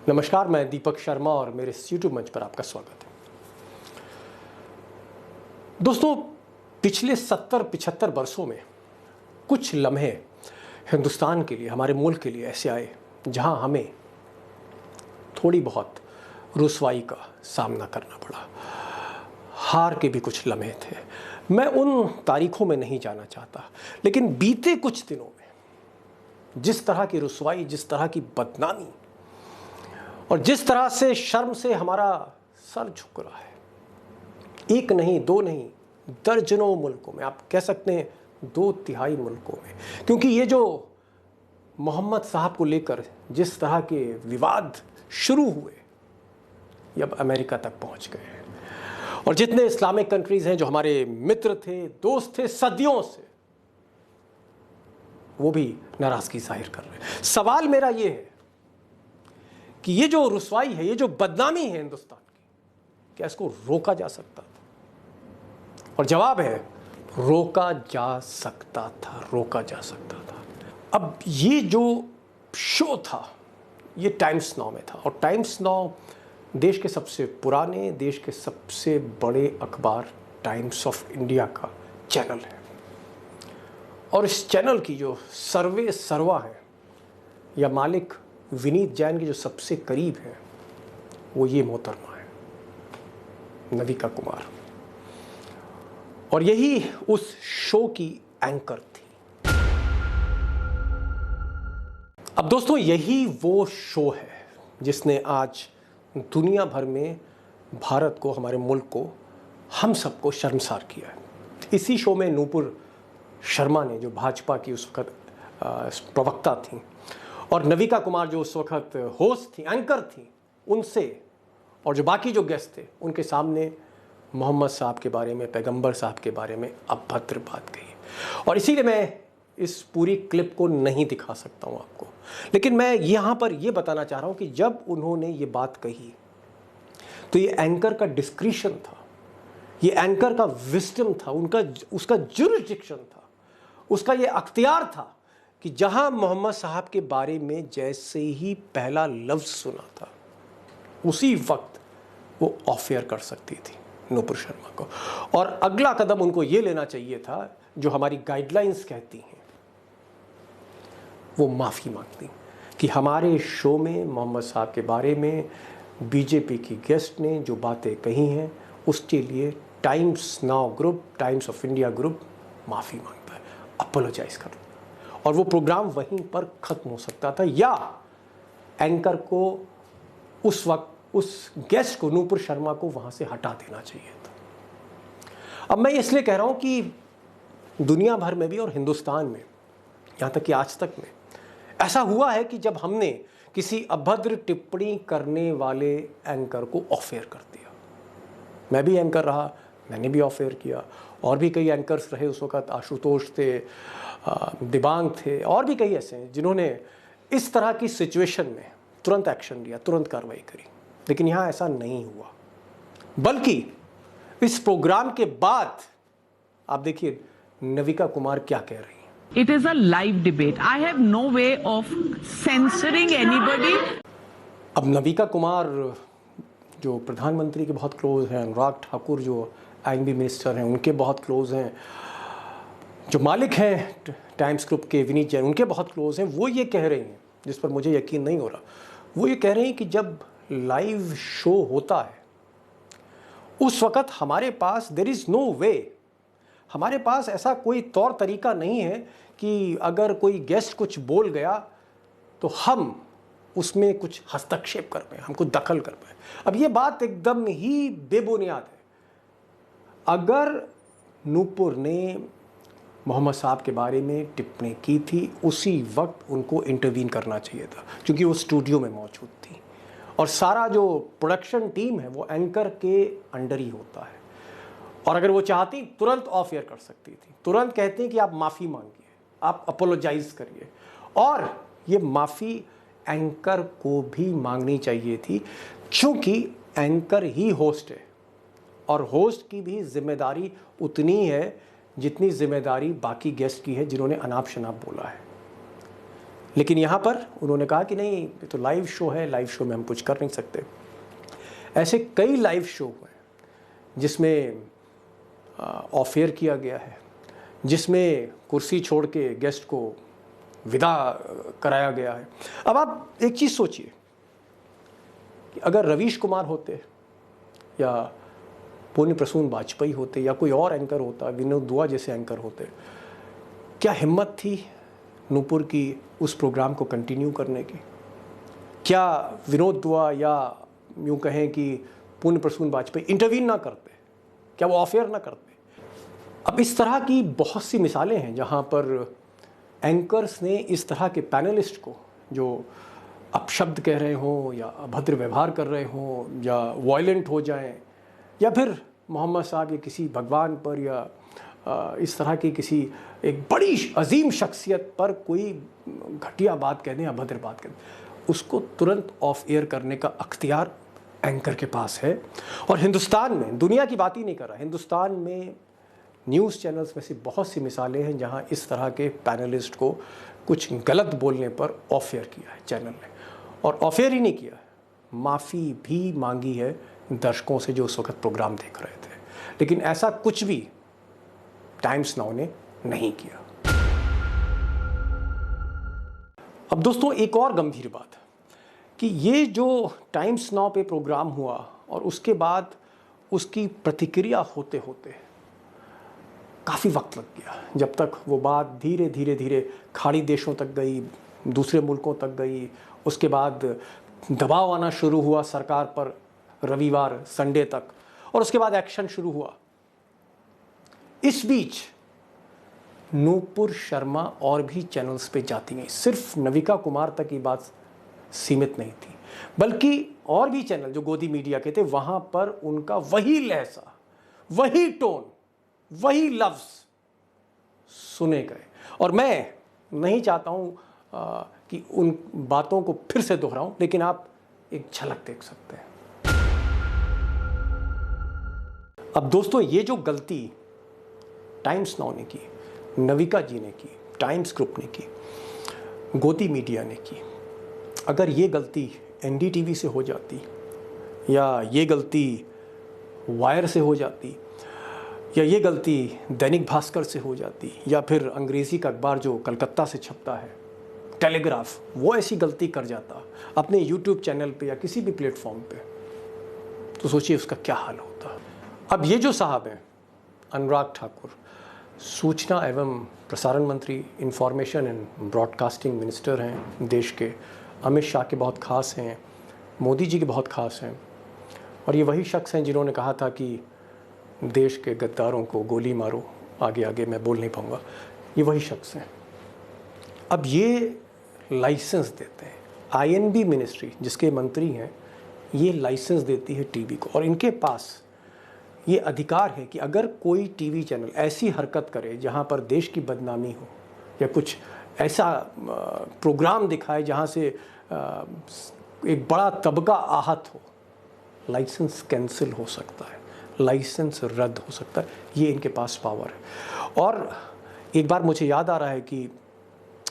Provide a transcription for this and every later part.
नमस्कार, मैं दीपक शर्मा और मेरे इस यूट्यूब मंच पर आपका स्वागत है। दोस्तों, पिछले 70-75 वर्षों में कुछ लम्हे हिंदुस्तान के लिए, हमारे मुल्क के लिए ऐसे आए जहां हमें थोड़ी बहुत रुसवाई का सामना करना पड़ा। हार के भी कुछ लम्हे थे। मैं उन तारीखों में नहीं जाना चाहता, लेकिन बीते कुछ दिनों में जिस तरह की रुसवाई, जिस तरह की बदनामी और जिस तरह से शर्म से हमारा सर झुक रहा है, एक नहीं, दो नहीं, दर्जनों मुल्कों में, आप कह सकते हैं 2/3 मुल्कों में, क्योंकि ये जो मोहम्मद साहब को लेकर जिस तरह के विवाद शुरू हुए, ये अब अमेरिका तक पहुंच गए हैं। और जितने इस्लामिक कंट्रीज हैं जो हमारे मित्र थे, दोस्त थे सदियों से, वो भी नाराजगी जाहिर कर रहे हैं। सवाल मेरा ये है कि ये जो रुसवाई है, ये जो बदनामी है हिंदुस्तान की, क्या इसको रोका जा सकता था? और जवाब है, रोका जा सकता था, रोका जा सकता था। अब ये जो शो था, ये टाइम्स नाउ में था, और टाइम्स नाउ देश के सबसे पुराने, देश के सबसे बड़े अखबार टाइम्स ऑफ इंडिया का चैनल है। और इस चैनल की जो सर्वे सर्वा है, या मालिक विनीत जैन के जो सबसे करीब है, वो ये मोहतरमा है, नविका कुमार। और यही उस शो की एंकर थी। अब दोस्तों, यही वो शो है जिसने आज दुनिया भर में भारत को, हमारे मुल्क को, हम सबको शर्मसार किया है। इसी शो में नूपुर शर्मा ने, जो भाजपा की उस वक्त प्रवक्ता थी, और नविका कुमार जो उस वक्त होस्ट थी, एंकर थी, उनसे और जो बाकी जो गेस्ट थे, उनके सामने मोहम्मद साहब के बारे में, पैगंबर साहब के बारे में अभद्र बात कही। और इसीलिए मैं इस पूरी क्लिप को नहीं दिखा सकता हूं आपको, लेकिन मैं यहाँ पर यह बताना चाह रहा हूं कि जब उन्होंने ये बात कही तो ये एंकर का डिस्क्रिशन था, ये एंकर का विस्डम था, उसका जुरिसडिक्शन था, उसका ये अख्तियार था कि जहां मोहम्मद साहब के बारे में जैसे ही पहला लफ्ज़ सुना था, उसी वक्त वो ऑफ एयर कर सकती थी नूपुर शर्मा को। और अगला कदम उनको ये लेना चाहिए था, जो हमारी गाइडलाइंस कहती हैं, वो माफ़ी मांगती कि हमारे शो में मोहम्मद साहब के बारे में बीजेपी की गेस्ट ने जो बातें कही हैं, उसके लिए times now group, times of India group माफ़ी मांगता है, अपोलोजाइज कर। और वो प्रोग्राम वहीं पर ख़त्म हो सकता था, या एंकर को उस वक्त, उस गेस्ट को, नूपुर शर्मा को वहाँ से हटा देना चाहिए था। अब मैं इसलिए कह रहा हूँ कि दुनिया भर में भी और हिंदुस्तान में, यहाँ तक कि आज तक में, ऐसा हुआ है कि जब हमने किसी अभद्र टिप्पणी करने वाले एंकर को ऑफ एयर कर दिया। मैं भी एंकर रहा, मैंने भी ऑफ एयर किया, और भी कई एंकर्स रहे उस वक्त, आशुतोष थे, दिबांग थे, और भी कई ऐसे हैं जिन्होंने इस तरह की सिचुएशन में तुरंत एक्शन लिया, तुरंत कार्रवाई करी। लेकिन यहाँ ऐसा नहीं हुआ, बल्कि इस प्रोग्राम के बाद आप देखिए नविका कुमार क्या कह रही हैं। It is a live debate. I have no way of censoring anybody. अब नविका कुमार जो प्रधानमंत्री के बहुत क्लोज हैं, अनुराग ठाकुर जो आईएनबी मिनिस्टर हैं, उनके बहुत क्लोज हैं, जो मालिक हैं टाइम्स ग्रुप के विनीत जैन, उनके बहुत क्लोज हैं, वो ये कह रही हैं, जिस पर मुझे यकीन नहीं हो रहा, वो ये कह रही हैं कि जब लाइव शो होता है उस वक़्त हमारे पास देयर इज़ नो वे, हमारे पास ऐसा कोई तौर तरीका नहीं है कि अगर कोई गेस्ट कुछ बोल गया तो हम उसमें कुछ हस्तक्षेप कर पाए, हमको दखल कर पाए। अब ये बात एकदम ही बेबुनियाद है। अगर नूपुर ने मोहम्मद साहब के बारे में टिप्पणी की थी, उसी वक्त उनको इंटरवीन करना चाहिए था, क्योंकि वो स्टूडियो में मौजूद थी, और सारा जो प्रोडक्शन टीम है वो एंकर के अंडर ही होता है। और अगर वो चाहती तुरंत ऑफ एयर कर सकती थी, तुरंत कहती कि आप माफ़ी मांगिए, आप अपोलोजाइज करिए, और ये माफ़ी एंकर को भी मांगनी चाहिए थी, क्योंकि एंकर ही होस्ट है, और होस्ट की भी जिम्मेदारी उतनी है जितनी जिम्मेदारी बाकी गेस्ट की है जिन्होंने अनाप शनाप बोला है। लेकिन यहाँ पर उन्होंने कहा कि नहीं, ये तो लाइव शो है, लाइव शो में हम कुछ कर नहीं सकते। ऐसे कई लाइव शो हुए जिसमें ऑफ एयर किया गया है, जिसमें कुर्सी छोड़ के गेस्ट को विदा कराया गया है। अब आप एक चीज़ सोचिए कि अगर रवीश कुमार होते या पुण्य प्रसून वाजपेयी होते या कोई और एंकर होता, विनोद दुआ जैसे एंकर होते, क्या हिम्मत थी नूपुर की उस प्रोग्राम को कंटिन्यू करने की? क्या विनोद दुआ या यूँ कहें कि पुण्य प्रसून वाजपेयी इंटरवीन ना करते? क्या वो ऑफ एयर ना करते? अब इस तरह की बहुत सी मिसालें हैं जहाँ पर एंकर्स ने इस तरह के पैनलिस्ट को, जो अपशब्द कह रहे हों या अभद्र व्यवहार कर रहे हों या वायलेंट हो जाएं, या फिर मोहम्मद साहब के किसी भगवान पर या इस तरह की किसी एक बड़ी अजीम शख्सियत पर कोई घटिया बात कह दें, अभद्र बात कह दें, उसको तुरंत ऑफ एयर करने का अख्तियार एंकर के पास है। और हिंदुस्तान में, दुनिया की बात ही नहीं कर रहा, हिंदुस्तान में न्यूज़ चैनल्स में से बहुत सी मिसालें हैं जहां इस तरह के पैनलिस्ट को कुछ गलत बोलने पर ऑफ एयर किया है चैनल ने। और ऑफ एयर ही नहीं किया है, माफ़ी भी मांगी है दर्शकों से जो उस वक्त प्रोग्राम देख रहे थे। लेकिन ऐसा कुछ भी टाइम्स नाउ ने नहीं किया। अब दोस्तों एक और गंभीर बात कि ये जो टाइम्स नाउ पे प्रोग्राम हुआ और उसके बाद उसकी प्रतिक्रिया होते होते काफ़ी वक्त लग गया, जब तक वो बात धीरे धीरे धीरे खाड़ी देशों तक गई, दूसरे मुल्कों तक गई। उसके बाद दबाव आना शुरू हुआ सरकार पर रविवार संडे तक, और उसके बाद एक्शन शुरू हुआ। इस बीच नूपुर शर्मा और भी चैनल्स पे जाती गई, सिर्फ नविका कुमार तक की बात सीमित नहीं थी, बल्कि और भी चैनल जो गोदी मीडिया के थे वहाँ पर उनका वही लहजा, वही टोन, वही लफ्ज़ सुने गए। और मैं नहीं चाहता हूँ कि उन बातों को फिर से दोहराऊं, लेकिन आप एक झलक देख सकते हैं। अब दोस्तों ये जो गलती टाइम्स नाउ ने की, नविका जी ने की, टाइम्स ग्रुप ने की, गोदी मीडिया ने की, अगर ये गलती एनडीटीवी से हो जाती या ये गलती वायर से हो जाती या ये गलती दैनिक भास्कर से हो जाती या फिर अंग्रेज़ी का अखबार जो कलकत्ता से छपता है टेलीग्राफ, वो ऐसी गलती कर जाता अपने यूट्यूब चैनल पे या किसी भी प्लेटफॉर्म पे, तो सोचिए उसका क्या हाल होता। अब ये जो साहब हैं अनुराग ठाकुर, सूचना एवं प्रसारण मंत्री, इंफॉर्मेशन एंड ब्रॉडकास्टिंग मिनिस्टर हैं देश के, अमित शाह के बहुत ख़ास हैं, मोदी जी के बहुत ख़ास हैं, और ये वही शख्स हैं जिन्होंने कहा था कि देश के गद्दारों को गोली मारो। आगे आगे मैं बोल नहीं पाऊँगा, ये वही शख्स हैं। अब ये लाइसेंस देते हैं, आईएनबी मिनिस्ट्री जिसके मंत्री हैं, ये लाइसेंस देती है टीवी को, और इनके पास ये अधिकार है कि अगर कोई टीवी चैनल ऐसी हरकत करे जहाँ पर देश की बदनामी हो या कुछ ऐसा प्रोग्राम दिखाए जहाँ से एक बड़ा तबका आहत हो, लाइसेंस कैंसिल हो सकता है, लाइसेंस रद्द हो सकता है। ये इनके पास पावर है। और एक बार मुझे याद आ रहा है कि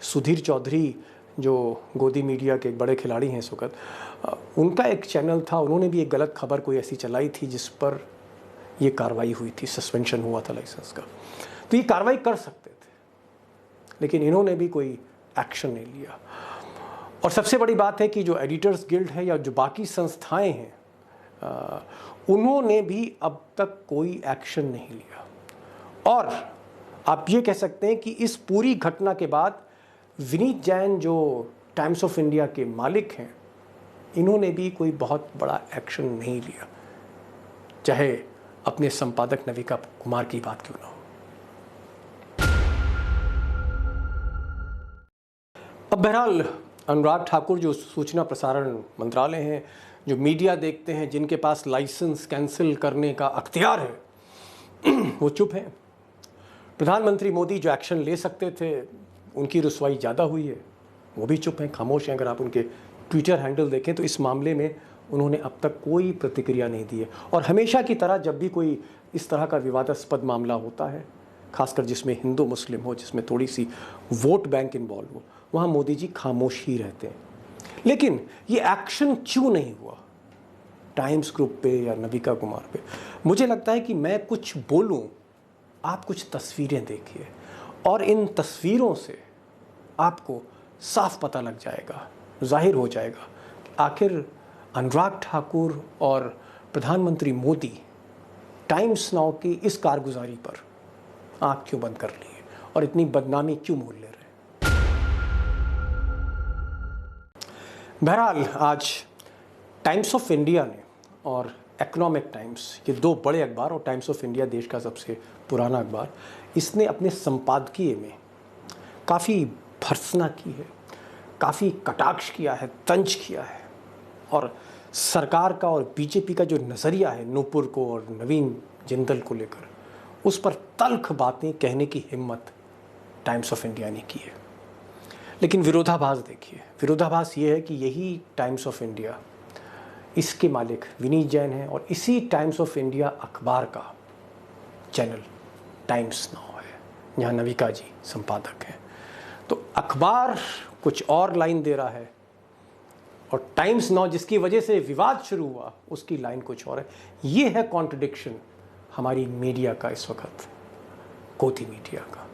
सुधीर चौधरी जो गोदी मीडिया के एक बड़े खिलाड़ी हैं इस वक्त, उनका एक चैनल था, उन्होंने भी एक गलत खबर कोई ऐसी चलाई थी जिस पर ये कार्रवाई हुई थी, सस्पेंशन हुआ था लाइसेंस का। तो ये कार्रवाई कर सकते थे, लेकिन इन्होंने भी कोई एक्शन नहीं लिया। और सबसे बड़ी बात है कि जो एडिटर्स गिल्ड है या जो बाकी संस्थाएं हैं, उन्होंने भी अब तक कोई एक्शन नहीं लिया। और आप ये कह सकते हैं कि इस पूरी घटना के बाद विनीत जैन जो टाइम्स ऑफ इंडिया के मालिक हैं, इन्होंने भी कोई बहुत बड़ा एक्शन नहीं लिया, चाहे अपने संपादक नविका कुमार की बात क्यों ना हो। अब बहरहाल अनुराग ठाकुर जो सूचना प्रसारण मंत्रालय हैं, जो मीडिया देखते हैं, जिनके पास लाइसेंस कैंसिल करने का अख्तियार है, वो चुप हैं। प्रधानमंत्री मोदी जो एक्शन ले सकते थे, उनकी रुसवाई ज़्यादा हुई है, वो भी चुप हैं, खामोश हैं। अगर आप उनके ट्विटर हैंडल देखें तो इस मामले में उन्होंने अब तक कोई प्रतिक्रिया नहीं दी है। और हमेशा की तरह जब भी कोई इस तरह का विवादास्पद मामला होता है, खासकर जिसमें हिंदू मुस्लिम हो, जिसमें थोड़ी सी वोट बैंक इन्वॉल्व हो, वहाँ मोदी जी खामोश ही रहते हैं। लेकिन ये एक्शन क्यों नहीं हुआ टाइम्स ग्रुप पे या नविका कुमार पे? मुझे लगता है कि मैं कुछ बोलूं, आप कुछ तस्वीरें देखिए और इन तस्वीरों से आपको साफ पता लग जाएगा, जाहिर हो जाएगा कि आखिर अनुराग ठाकुर और प्रधानमंत्री मोदी टाइम्स नाउ की इस कारगुजारी पर आंख क्यों बंद कर ली है और इतनी बदनामी क्यों मोल ले रहे हैं। बहरहाल आज टाइम्स ऑफ इंडिया ने और इकोनॉमिक टाइम्स, ये दो बड़े अखबार, और टाइम्स ऑफ इंडिया देश का सबसे पुराना अखबार, इसने अपने संपादकीय में काफ़ी भर्त्सना की है, काफ़ी कटाक्ष किया है, तंज किया है और सरकार का और बीजेपी का जो नज़रिया है नूपुर को और नवीन जिंदल को लेकर, उस पर तल्ख बातें कहने की हिम्मत टाइम्स ऑफ इंडिया ने की है। लेकिन विरोधाभास देखिए, विरोधाभास ये है कि यही टाइम्स ऑफ इंडिया, इसके मालिक विनीत जैन हैं और इसी टाइम्स ऑफ इंडिया अखबार का चैनल टाइम्स नाउ है, जहाँ नविका जी संपादक हैं। तो अखबार कुछ और लाइन दे रहा है और टाइम्स नाउ जिसकी वजह से विवाद शुरू हुआ उसकी लाइन कुछ और है। ये है कॉन्ट्रडिक्शन हमारी मीडिया का इस वक्त, कोती मीडिया का।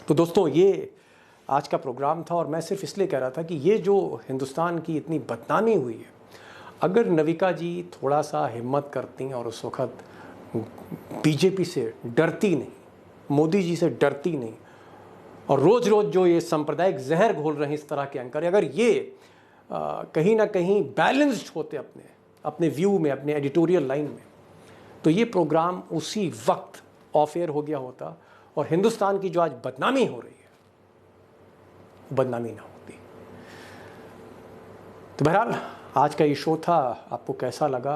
तो दोस्तों, ये आज का प्रोग्राम था और मैं सिर्फ इसलिए कह रहा था कि ये जो हिंदुस्तान की इतनी बदनामी हुई है, अगर नविका जी थोड़ा सा हिम्मत करती और उस वक्त बीजेपी से डरती नहीं, मोदी जी से डरती नहीं, और रोज़ रोज़ जो ये सांप्रदायिक जहर घोल रहे हैं इस तरह के एंकर, अगर ये कहीं ना कहीं बैलेंस्ड होते अपने व्यू में, अपने एडिटोरियल लाइन में, तो ये प्रोग्राम उसी वक्त ऑफ एयर हो गया होता और हिंदुस्तान की जो आज बदनामी हो रही है, बदनामी ना होती। तो बहरहाल आज का ये शो था, आपको कैसा लगा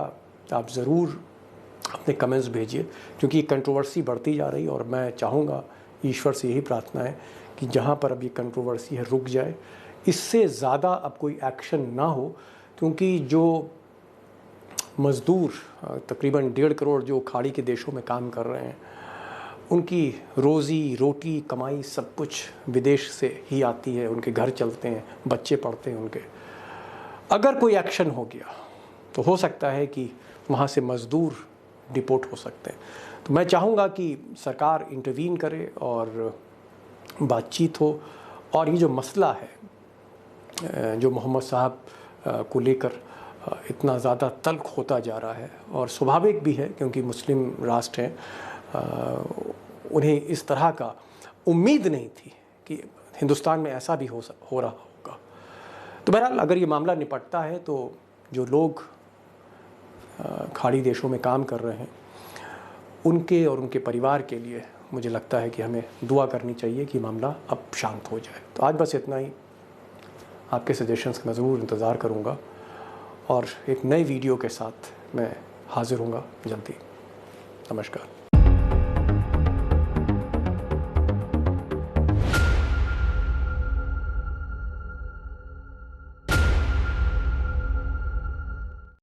आप ज़रूर अपने कमेंट्स भेजिए, क्योंकि ये कंट्रोवर्सी बढ़ती जा रही है और मैं चाहूँगा, ईश्वर से यही प्रार्थना है कि जहाँ पर अब ये कंट्रोवर्सी है रुक जाए, इससे ज़्यादा अब कोई एक्शन ना हो, क्योंकि जो मज़दूर तकरीबन 1.5 करोड़ जो खाड़ी के देशों में काम कर रहे हैं, उनकी रोज़ी रोटी कमाई सब कुछ विदेश से ही आती है, उनके घर चलते हैं, बच्चे पढ़ते हैं उनके। अगर कोई एक्शन हो गया तो हो सकता है कि वहाँ से मज़दूर डिपोर्ट हो सकते हैं। तो मैं चाहूँगा कि सरकार इंटरवीन करे और बातचीत हो, और ये जो मसला है जो मोहम्मद साहब को लेकर इतना ज़्यादा तल्ख होता जा रहा है, और स्वाभाविक भी है क्योंकि मुस्लिम राष्ट्र हैं, उन्हें इस तरह का उम्मीद नहीं थी कि हिंदुस्तान में ऐसा भी हो रहा होगा। तो बहरहाल अगर ये मामला निपटता है तो जो लोग खाड़ी देशों में काम कर रहे हैं उनके और उनके परिवार के लिए मुझे लगता है कि हमें दुआ करनी चाहिए कि मामला अब शांत हो जाए। तो आज बस इतना ही। आपके सजेशंस का मैं ज़रूर इंतज़ार करूँगा और एक नए वीडियो के साथ मैं हाज़िर हूँगा जल्दी। नमस्कार।